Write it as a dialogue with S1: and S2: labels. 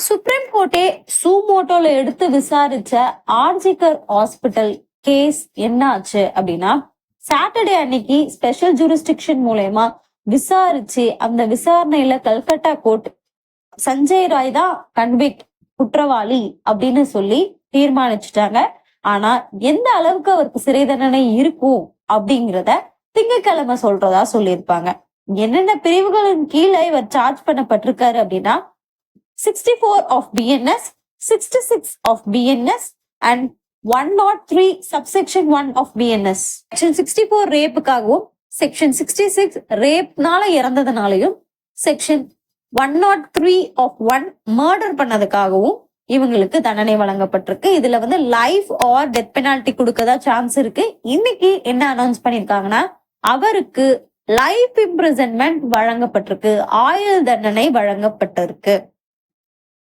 S1: Supreme கோர்ட்டே சூமோட்டோல எடுத்து விசாரிச்ச RG Kar hospital case என்ன ஆச்சு அப்படின்னா, சாட்டர்டே அன்னைக்கு ஸ்பெஷல் ஜூரிஸ்டிக்ஷன் மூலயமா விசாரிச்சு அந்த விசாரணையில கல்கட்டா கோர்ட் சஞ்சய் ராய் தான் கன்விக்ட் குற்றவாளி அப்படின்னு சொல்லி தீர்மானிச்சுட்டாங்க. ஆனா எந்த அளவுக்கு அவருக்கு சிறை தண்டனை இருக்கும் அப்படிங்கிறத திங்கட்கிழமை சொல்றதா சொல்லியிருப்பாங்க. என்னென்ன பிரிவுகளின் கீழே இவர் சார்ஜ் பண்ணப்பட்டிருக்காரு அப்படின்னா, 64 of BNS, 66 of BNS and 103 subsection 1 of BNS. Section 64 ரேப்புக்காகவும், செக்ஷன் 66 ரேப்னால இறந்ததுனாலையும், செக்ஷன் 103 of 1 மர்டர் பண்ணதுக்காகவும் இவங்களுக்கு தண்டனை வழங்கப்பட்டிருக்கு. இதுல வந்து லைஃப் ஆர் டெத் பெனால்டி கொடுக்கதா சான்ஸ் இருக்கு. இன்னைக்கு என்ன அனௌன்ஸ் பண்ணிருக்காங்கன்னா, அவருக்கு லைஃப் இம்ப்ரிசன்மெண்ட் வழங்கப்பட்டிருக்கு, ஆயுள் தண்டனை வழங்கப்பட்டிருக்கு.